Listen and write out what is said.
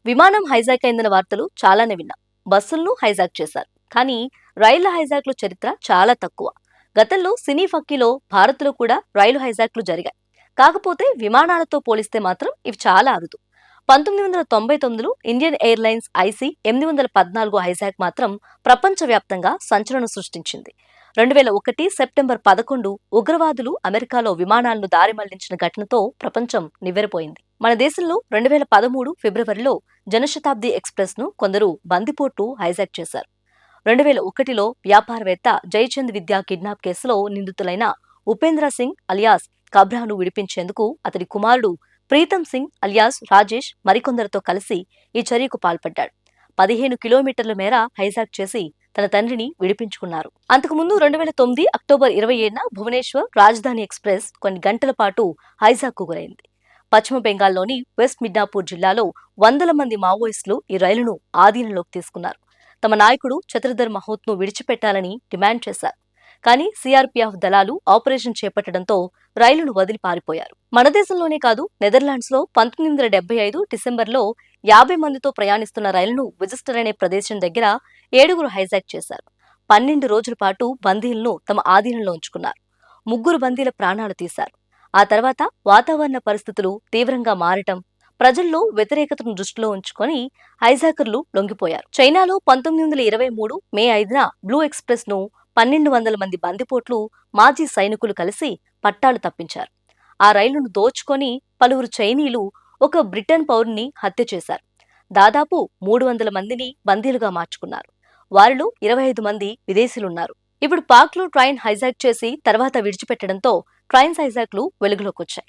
విమానం హైజాక్ అయిందన్న వార్తలు చాలానే విన్నాం. బస్సులను హైజాక్ చేశారు. కానీ రైళ్ల హైజాక్ల చరిత్ర చాలా తక్కువ. గతంలో సినీ ఫక్కీలో భారత్లో కూడా రైలు హైజాక్లు జరిగాయి. కాకపోతే విమానాలతో పోలిస్తే మాత్రం ఇవి చాలా అరుదు. 1999లో ఇండియన్ ఎయిర్లైన్స్ ఐసీ 814 హైజాక్ మాత్రం ప్రపంచవ్యాప్తంగా సంచలనం సృష్టించింది. 2001 సెప్టెంబర్ 11 ఉగ్రవాదులు అమెరికాలో విమానాలను దారి మళ్లించిన ఘటనతో ప్రపంచం నివ్వెరపోయింది. మన దేశంలో 2013 ఫిబ్రవరిలో జనశతాబ్ది ఎక్స్ప్రెస్ ను కొందరు బందిపోట్లు హైజాక్ చేశారు. 2001లో వ్యాపారవేత్త జైచంద్ విద్యా కిడ్నాప్ కేసులో నిందితులైన ఉపేంద్ర సింగ్ అలియాస్ కబ్రాను విడిపించేందుకు అతడి కుమారుడు ప్రీతం సింగ్ అలియాస్ రాజేష్ మరికొందరితో కలిసి ఈ చర్యకు పాల్పడ్డాడు. 15 కిలోమీటర్ల మేర హైజాక్ చేసి తన తండ్రిని విడిపించుకున్నారు. అంతకుముందు 2009 అక్టోబర్ 27న భువనేశ్వర్ రాజధాని ఎక్స్ప్రెస్ కొన్ని గంటల పాటు హైజాక్ కు గురైంది. పశ్చిమ బెంగాల్లోని వెస్ట్ మిడ్నాపూర్ జిల్లాలో వందల మంది మావోయిస్టులు ఈ రైలును ఆధీనంలోకి తీసుకున్నారు. తమ నాయకుడు చతుర్ధర్ మహోత్ను విడిచిపెట్టాలని డిమాండ్ చేశారు. కానీ సిఆర్పీఎఫ్ దళాలు ఆపరేషన్ చేపట్టడంతో రైలును వదిలి పారిపోయారు. మన దేశంలోనే కాదు, నెదర్లాండ్స్ లో 1975 డిసెంబర్లో 50 మందితో ప్రయాణిస్తున్న రైలును విజిస్టర్ అనే ప్రదేశం దగ్గర 7 హైజాక్ చేశారు. 12 రోజుల పాటు బందీలను తమ ఆధీనంలో ఉంచుకున్నారు. 3 బందీల ప్రాణాలు తీశారు. ఆ తర్వాత వాతావరణ పరిస్థితులు తీవ్రంగా మారటం, ప్రజల్లో వ్యతిరేకతను దృష్టిలో ఉంచుకొని హైజాకర్లు లొంగిపోయారు. చైనాలో 1923 మే 5న బ్లూ ఎక్స్ప్రెస్ ను 1200 మంది బందిపోట్లు మాజీ సైనికులు కలిసి పట్టాలు తప్పించారు. ఆ రైలును దోచుకొని పలువురు చైనీయులు ఒక బ్రిటన్ పౌరుని హత్య చేశారు. దాదాపు 300 మందిని బందీలుగా మార్చుకున్నారు. వారిలో 25 మంది విదేశీయులున్నారు. ఇప్పుడు పాక్లో ట్రైన్ హైజాక్ చేసి తర్వాత విడిచిపెట్టడంతో ట్రైన్స్ హైజాక్లు వెలుగులోకొచ్చాయి.